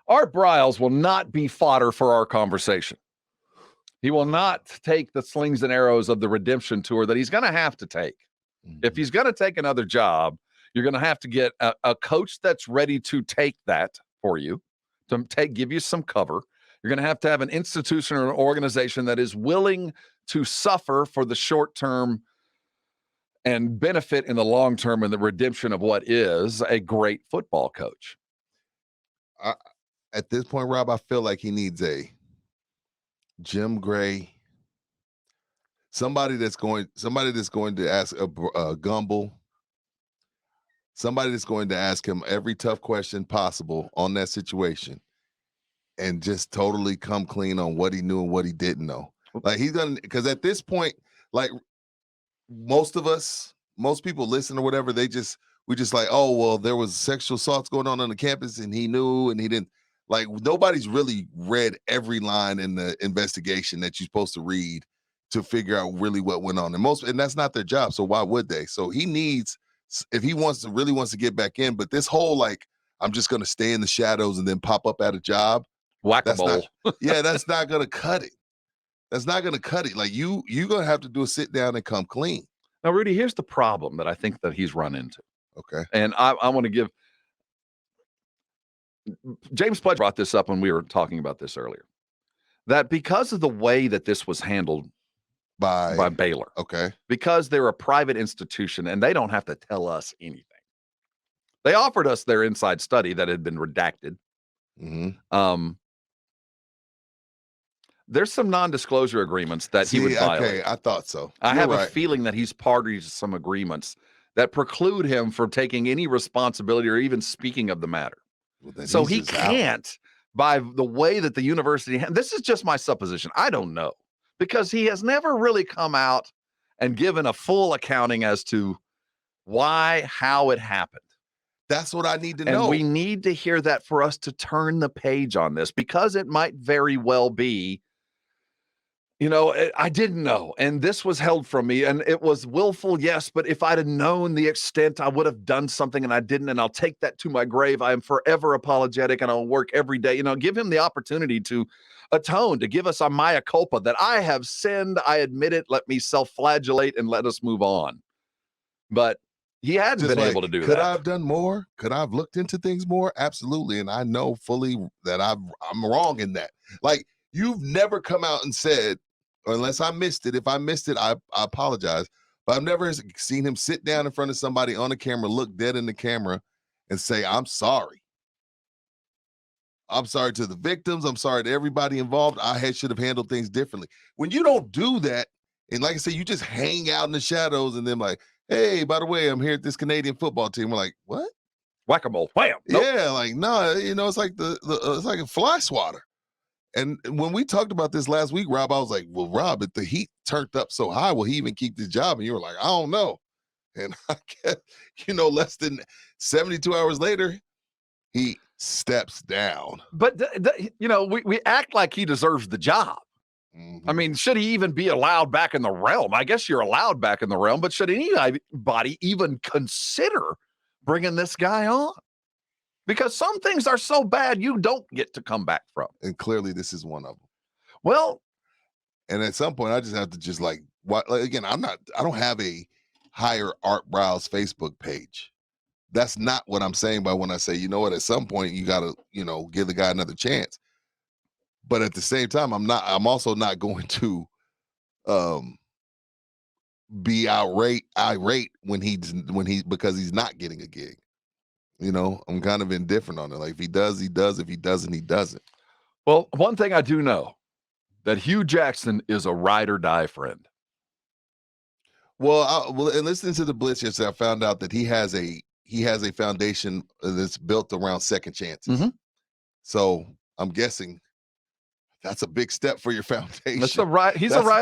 Art Briles will not be fodder for our conversation. He will not take the slings and arrows of the redemption tour that he's going to have to take. Mm-hmm. If he's going to take another job, you're going to have to get a coach that's ready to take that for you, to give you some cover. You're going to have an institution or an organization that is willing to suffer for the short term and benefit in the long term in the redemption of what is a great football coach. At this point, Rob, I feel like he needs a Jim Gray, somebody that's going to ask a Gumble, somebody that's going to ask him every tough question possible on that situation, and just totally come clean on what he knew and what he didn't know. Like he's gonna, because at this point, like most people listen or whatever, we just like, oh well, there was sexual assaults going on the campus and he knew and he didn't. Like nobody's really read every line in the investigation that you're supposed to read to figure out really what went on. And that's not their job. So why would they? So he needs, if he really wants to get back in, but this whole like, I'm just going to stay in the shadows and then pop up at a job. Whack-a-mole. That's not going to cut it. That's not going to cut it. Like you're going to have to do a sit down and come clean. Now, Rudy, here's the problem that I think that he's run into. Okay. And I want to give, James Pledge brought this up when we were talking about this earlier, that because of the way that this was handled by Baylor, okay, because they're a private institution and they don't have to tell us anything. They offered us their inside study that had been redacted. Mm-hmm. There's some non-disclosure agreements that he would violate. Okay, I thought so. I have a feeling that he's party to some agreements that preclude him from taking any responsibility or even speaking of the matter. Well, so he can't, by the way that the university, this is just my supposition, I don't know, because he has never really come out and given a full accounting as to why, how it happened. That's what I need to know. And we need to hear that for us to turn the page on this, because it might very well be, I didn't know, and this was held from me, and it was willful, yes, but if I'd have known the extent, I would have done something, and I didn't, and I'll take that to my grave. I am forever apologetic, and I'll work every day. Give him the opportunity to atone, to give us a mea culpa, that I have sinned, I admit it, let me self-flagellate, and let us move on. But he hadn't been able to do that. Could I have done more? Could I have looked into things more? Absolutely, and I know fully that I'm wrong in that. Like, you've never come out and said, unless I missed it. If I missed it, I apologize. But I've never seen him sit down in front of somebody on the camera, look dead in the camera, and say, I'm sorry. I'm sorry to the victims. I'm sorry to everybody involved. I should have handled things differently. When you don't do that, and like I said, you just hang out in the shadows and then like, hey, by the way, I'm here at this Canadian football team. We're like, what? Whack-a-mole. Wham! Nope. Yeah, like, no, it's like it's like a fly swatter. And when we talked about this last week, Rob, I was like, well, Rob, if the heat turned up so high, will he even keep this job? And you were like, I don't know. And I guess, less than 72 hours later, he steps down. But, we act like he deserves the job. Mm-hmm. I mean, should he even be allowed back in the realm? I guess you're allowed back in the realm, but should anybody even consider bringing this guy on? Because some things are so bad you don't get to come back from. And clearly this is one of them. Well, and at some point I just have to just like again, I don't have a hire Art Briles Facebook page. That's not what I'm saying by when I say, at some point you got to, give the guy another chance. But at the same time, I'm also not going to be irate because he's not getting a gig. I'm kind of indifferent on it. Like, if he does, he does. If he doesn't, he doesn't. Well, one thing I do know, that Hugh Jackson is a ride or die friend. Well, and listening to the Blitz yesterday, I found out that he has a foundation that's built around second chances. Mm-hmm. So I'm guessing that's a big step for your foundation. He's a ride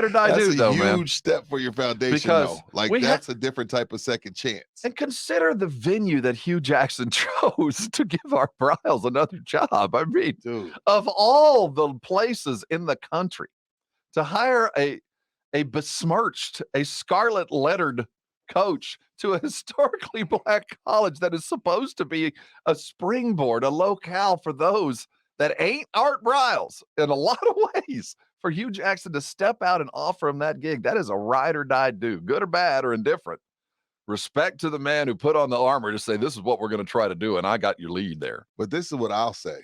or die dude, though, man. That's a huge step for your foundation, because that's a different type of second chance. And consider the venue that Hugh Jackson chose to give our Briles another job. I mean, dude, of all the places in the country to hire a besmirched, a scarlet lettered coach to a historically black college that is supposed to be a springboard, a locale for those that ain't Art Briles in a lot of ways for Hugh Jackson to step out and offer him that gig. That is a ride or die do, good or bad or indifferent. Respect to the man who put on the armor to say, this is what we're going to try to do, and I got your lead there. But this is what I'll say.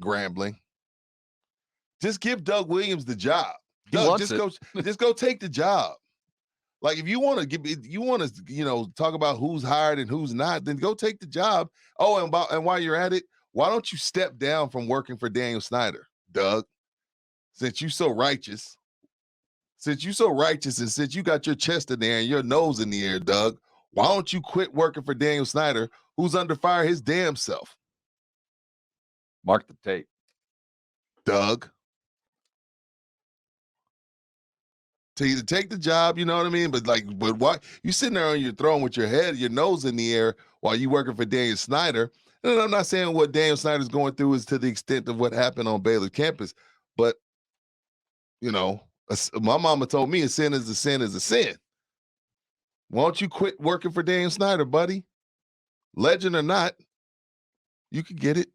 Grambling. Just give Doug Williams the job. Doug, just go take the job. Like, if you want to talk about who's hired and who's not, then go take the job. Oh, and while you're at it, why don't you step down from working for Daniel Snyder, Doug? Since you so righteous, and since you got your chest in there and your nose in the air, Doug, why don't you quit working for Daniel Snyder, who's under fire his damn self? Mark the tape. Doug. To either take the job, you know what I mean? But why you sitting there on your throne with your nose in the air while you working for Daniel Snyder? And I'm not saying what Daniel Snyder's going through is to the extent of what happened on Baylor campus, but my mama told me a sin is a sin is a sin. Why don't you quit working for Daniel Snyder, buddy? Legend or not, you could get it.